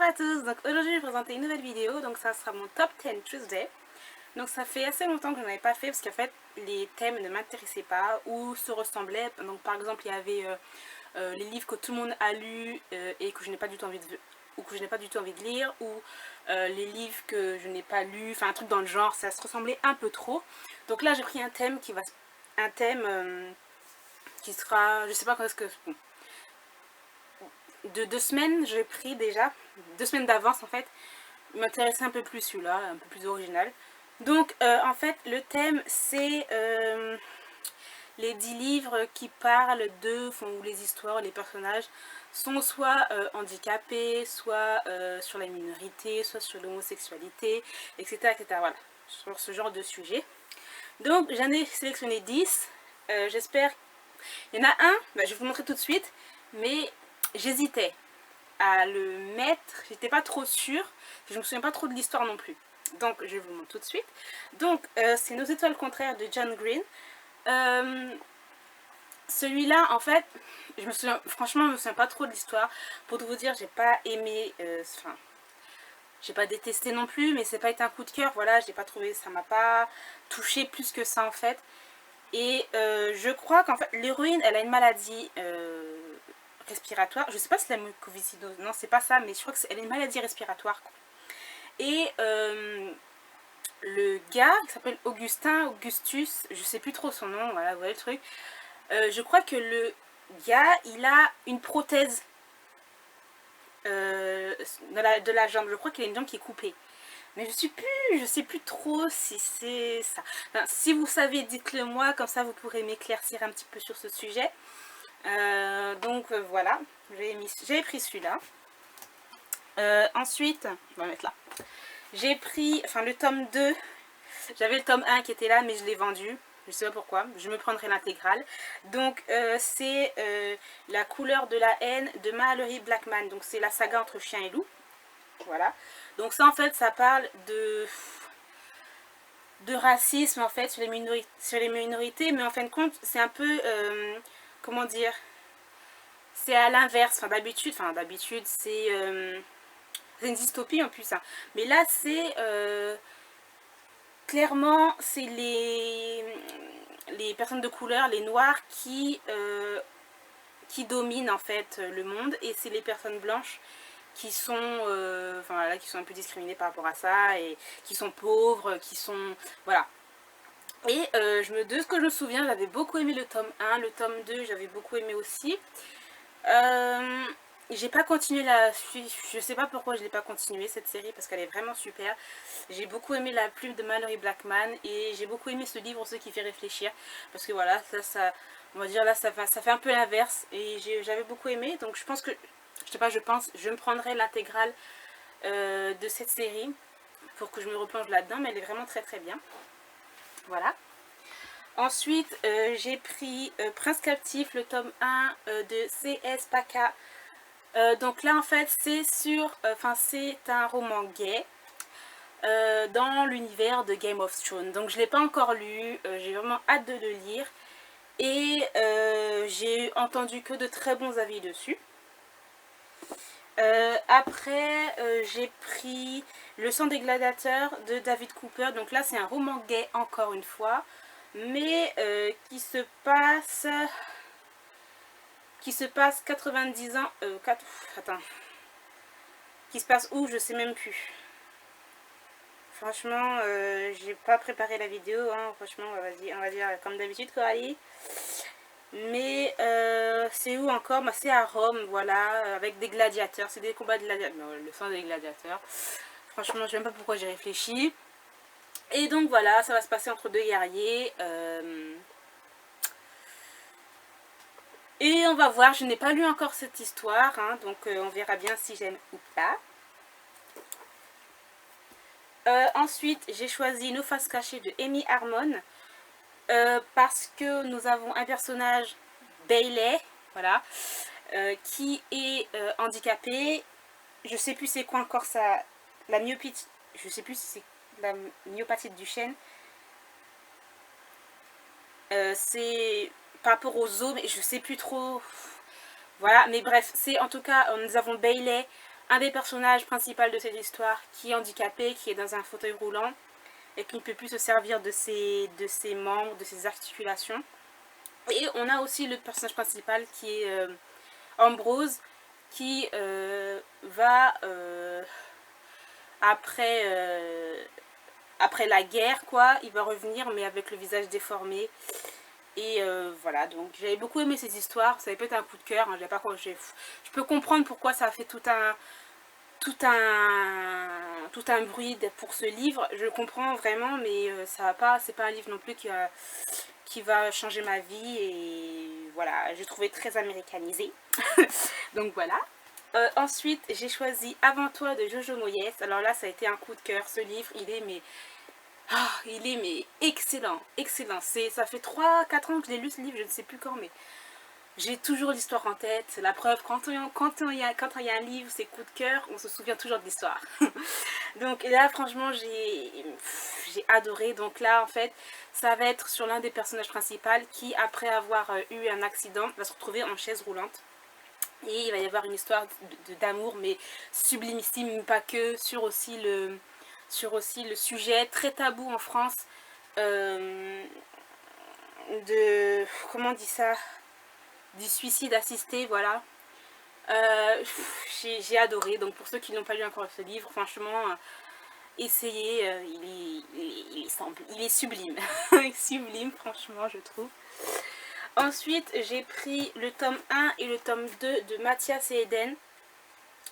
à tous, donc aujourd'hui je vais présenter une nouvelle vidéo, donc ça sera mon top 10 Tuesday. Donc ça fait assez longtemps que je n'en avais pas fait parce qu'en fait les thèmes ne m'intéressaient pas ou se ressemblaient. Donc par exemple il y avait les livres que tout le monde a lus et que je n'ai pas du tout envie de lire, ou les livres que je n'ai pas lus, enfin un truc dans le genre, ça se ressemblait un peu trop. Donc là j'ai pris un thème qui sera, je sais pas quand est-ce que... Bon, de 2 semaines, j'ai pris déjà, 2 semaines d'avance en fait. Il m'intéressait un peu plus celui-là, un peu plus original. Donc en fait le thème c'est les 10 livres qui parlent de, où les histoires, les personnages sont soit handicapés, soit sur la minorité, soit sur l'homosexualité, etc., etc. Voilà, sur ce genre de sujet. Donc j'en ai sélectionné 10. J'espère... Il y en a un, je vais vous montrer tout de suite, mais j'hésitais à le mettre, j'étais pas trop sûre, je me souviens pas trop de l'histoire non plus. Donc je vous montre tout de suite. Donc c'est Nos étoiles contraires de John Green. Celui-là en fait, franchement je me souviens pas trop de l'histoire. Pour tout vous dire, j'ai pas aimé, j'ai pas détesté non plus, mais c'est pas été un coup de cœur, voilà, je l'ai pas trouvé, ça m'a pas touché plus que ça en fait. Et je crois qu'en fait l'héroïne elle a une maladie respiratoire, je sais pas si c'est la mucoviscidose, non c'est pas ça, mais je crois qu'elle a une maladie respiratoire. Et le gars qui s'appelle Augustus, je sais plus trop son nom, voilà, vous voyez le truc. Je crois que le gars il a une prothèse de la jambe, je crois qu'il a une jambe qui est coupée. Mais je sais plus trop si c'est ça. Enfin, si vous savez, dites-le moi, comme ça vous pourrez m'éclaircir un petit peu sur ce sujet. Donc voilà, j'ai pris celui-là. Ensuite, on va mettre là. J'ai pris, le tome 2. J'avais le tome 1 qui était là, mais je l'ai vendu. Je sais pas pourquoi, je me prendrai l'intégrale. Donc c'est La couleur de la haine de Malory Blackman. Donc c'est la saga entre chien et loup. Voilà. Donc ça en fait, ça parle de racisme en fait sur les minorités, mais en fin de compte, c'est un peu, comment dire, c'est à l'inverse. D'habitude, c'est une dystopie en plus. Hein. Mais là, c'est clairement, c'est les personnes de couleur, les noirs, qui dominent en fait le monde, et c'est les personnes blanches qui sont, qui sont un peu discriminées par rapport à ça, et qui sont pauvres, qui sont... Voilà. Et de ce que je me souviens, j'avais beaucoup aimé le tome 1, le tome 2, j'avais beaucoup aimé aussi. J'ai pas continué je sais pas pourquoi je l'ai pas continué cette série, parce qu'elle est vraiment super. J'ai beaucoup aimé la plume de Malory Blackman, et j'ai beaucoup aimé ce livre, ce qui fait réfléchir, parce que voilà, ça on va dire là, ça fait un peu l'inverse, et j'avais beaucoup aimé. Donc je pense que, je me prendrai l'intégrale de cette série pour que je me replonge là-dedans, mais elle est vraiment très très bien. Voilà. Ensuite, j'ai pris Prince Captif, le tome 1 de C.S. Paca. Donc là, en fait, c'est c'est un roman gay dans l'univers de Game of Thrones. Donc je ne l'ai pas encore lu, j'ai vraiment hâte de le lire. Et j'ai entendu que de très bons avis dessus. Après, j'ai pris Le sang des gladiateurs de David Cooper. Donc là, c'est un roman gay encore une fois, mais qui se passe 90 ans. Attends. Qui se passe où? Je sais même plus. Franchement, j'ai pas préparé la vidéo. Hein. Franchement, on va dire comme d'habitude, Coralie. Mais c'est où encore? C'est à Rome, voilà, avec des gladiateurs. C'est des combats de gladiateurs. Non, le sang des gladiateurs. Franchement, je sais même pas pourquoi j'ai réfléchi. Et donc voilà, ça va se passer entre deux guerriers. Et on va voir, je n'ai pas lu encore cette histoire, hein, donc on verra bien si j'aime ou pas. Ensuite, j'ai choisi Nos faces cachées de Amy Harmon. Parce que nous avons un personnage, Bailey, voilà, qui est handicapé. Je sais plus c'est quoi encore ça, la myopie, je sais plus si c'est la myopathie de Duchenne. C'est par rapport aux os, mais je sais plus trop. Voilà, mais bref, c'est en tout cas, nous avons Bailey un des personnages principaux de cette histoire qui est handicapé, qui est dans un fauteuil roulant et qui ne peut plus se servir de ses membres, de ses articulations. Et on a aussi le personnage principal qui est Ambrose, qui va après la guerre, quoi, il va revenir mais avec le visage déformé. Et voilà, donc j'avais beaucoup aimé ces histoires, ça avait peut-être un coup de cœur, hein, je peux comprendre pourquoi ça a fait tout un bruit pour ce livre, je comprends vraiment, mais ça va pas, c'est pas un livre non plus qui va changer ma vie, et voilà, j'ai trouvé très américanisé. Donc voilà. Ensuite, j'ai choisi Avant toi de Jojo Moyes. Alors là, ça a été un coup de cœur, ce livre, il est mais excellent, excellent. Ça fait 3-4 ans que je l'ai lu ce livre, je ne sais plus quand, mais j'ai toujours l'histoire en tête. C'est la preuve, quand il y a un livre, c'est coup de cœur, on se souvient toujours de l'histoire. Donc là, franchement, j'ai adoré. Donc là, en fait, ça va être sur l'un des personnages principaux qui, après avoir eu un accident, va se retrouver en chaise roulante. Et il va y avoir une histoire d'amour, mais sublimissime, pas que, sur aussi le sujet très tabou en France comment on dit ça, du suicide assisté, voilà. J'ai adoré, donc pour ceux qui n'ont pas lu encore ce livre, franchement, essayez, il est sublime. Il est sublime, franchement, je trouve. Ensuite, j'ai pris le tome 1 et le tome 2 de Mathias et Eden.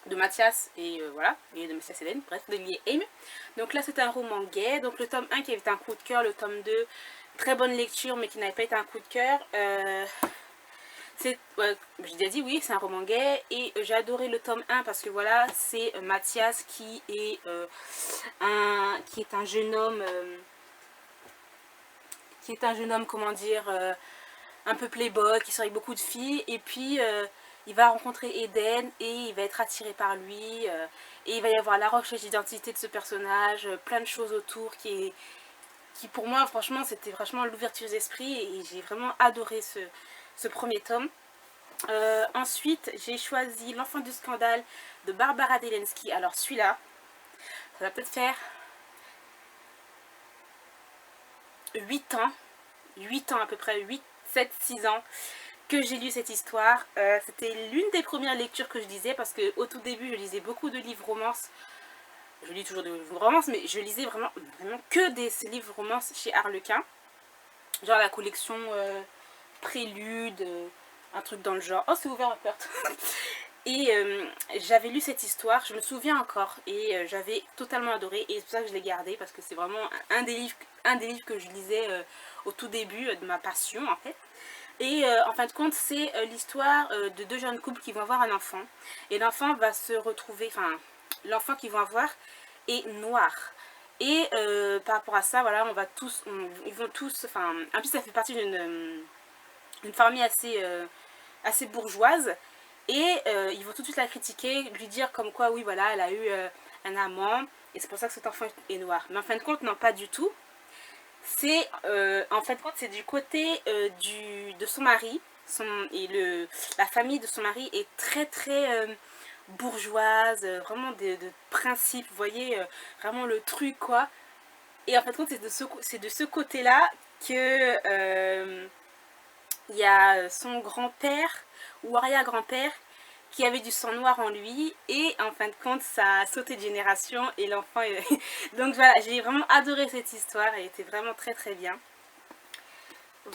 De Mathias et voilà, et de Mathias et Eden, bref, de Lee Aim. Donc là, c'est un roman gay. Donc le tome 1 qui avait un coup de cœur, le tome 2, très bonne lecture, mais qui n'avait pas été un coup de cœur. J'ai déjà dit, oui, c'est un roman gay. Et j'ai adoré le tome 1 parce que voilà, c'est Mathias qui est un jeune homme... comment dire, un peu playboy, qui sort avec beaucoup de filles, et puis il va rencontrer Eden et il va être attiré par lui, et il va y avoir la recherche d'identité de ce personnage, plein de choses autour qui pour moi, franchement, c'était franchement l'ouverture d'esprit, et j'ai vraiment adoré ce premier tome. Ensuite, j'ai choisi L'enfant du scandale de Barbara Delensky. Alors celui-là, ça va peut-être faire 8 ans à peu près, 7-6 ans que j'ai lu cette histoire. C'était l'une des premières lectures que je lisais, parce qu'au tout début je lisais beaucoup de livres romances. Je lis toujours des livres romances, mais je lisais vraiment que ces livres romances chez Harlequin, genre la collection Prélude, un truc dans le genre. Oh, c'est ouvert la porte. Et j'avais lu cette histoire, je me souviens encore, et j'avais totalement adoré, et c'est pour ça que je l'ai gardé, parce que c'est vraiment un des livres que je lisais au tout début de ma passion, en fait. Et en fin de compte, c'est l'histoire de deux jeunes couples qui vont avoir un enfant, et l'enfant va se retrouver, enfin, l'enfant qu'ils vont avoir est noir. Et par rapport à ça, voilà, ils vont tous, enfin, en plus ça fait partie d'une famille assez bourgeoise. Et ils vont tout de suite la critiquer, lui dire comme quoi, oui, voilà, elle a eu un amant, et c'est pour ça que cet enfant est noir. Mais en fin de compte, non, pas du tout. C'est, en fin de compte, c'est du côté de son mari. La famille de son mari est très, très bourgeoise, vraiment de principe, vous voyez, vraiment le truc, quoi. Et en fin de compte, c'est de ce côté-là que il y a son grand-père ou arrière-grand-père qui avait du sang noir en lui, et en fin de compte ça a sauté de génération, et l'enfant donc voilà, j'ai vraiment adoré cette histoire, elle était vraiment très très bien.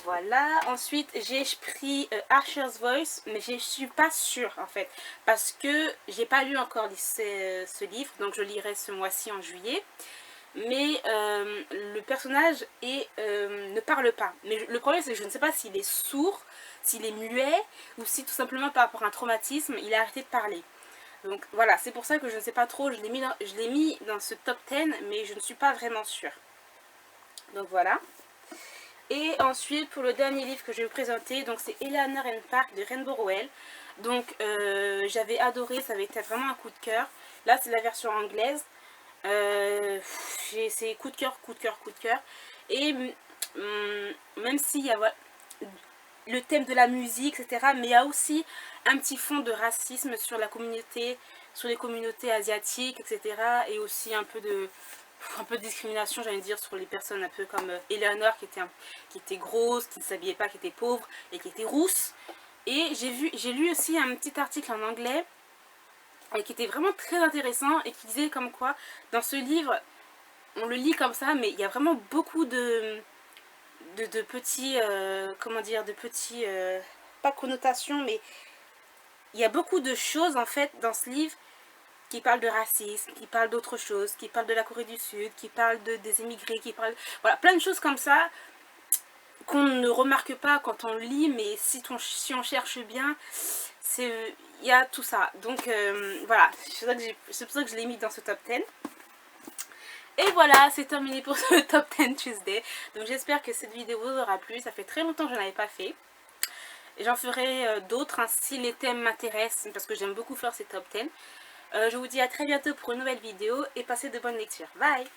Voilà, ensuite j'ai pris Archer's Voice, mais je suis pas sûre en fait, parce que j'ai pas lu encore ce livre, donc je lirai ce mois-ci en juillet. Mais le personnage ne parle pas. Mais le problème, c'est que je ne sais pas s'il est sourd, s'il est muet, ou si tout simplement par rapport à un traumatisme, il a arrêté de parler. Donc voilà, c'est pour ça que je ne sais pas trop, je l'ai mis dans ce top 10, mais je ne suis pas vraiment sûre. Donc voilà. Et ensuite, pour le dernier livre que je vais vous présenter, donc c'est Eleanor and Park de Rainbow Rowell. Donc j'avais adoré, ça avait été vraiment un coup de cœur. Là, c'est la version anglaise. C'est coup de cœur, coup de cœur, coup de cœur. Et même s'il y a le thème de la musique, etc., mais il y a aussi un petit fond de racisme sur la communauté sur les communautés asiatiques, etc. Et aussi un peu de discrimination, j'allais dire, sur les personnes un peu comme Eleanor qui était grosse, qui ne s'habillait pas, qui était pauvre et qui était rousse. Et j'ai lu aussi un petit article en anglais qui était vraiment très intéressant et qui disait comme quoi dans ce livre, on le lit comme ça, mais il y a vraiment beaucoup de petits, comment dire, de petits, pas connotations, mais il y a beaucoup de choses en fait dans ce livre qui parlent de racisme, qui parlent d'autres choses, qui parlent de la Corée du Sud, qui parlent des émigrés, qui parlent, voilà, plein de choses comme ça qu'on ne remarque pas quand on lit, mais si on cherche bien, il y a tout ça. Donc voilà, c'est pour ça que je l'ai mis dans ce top 10. Et voilà, c'est terminé pour ce top 10 Tuesday. Donc j'espère que cette vidéo vous aura plu. Ça fait très longtemps que je n'en avais pas fait. J'en ferai d'autres si les thèmes m'intéressent, parce que j'aime beaucoup faire ces top 10. Je vous dis à très bientôt pour une nouvelle vidéo et passez de bonnes lectures. Bye!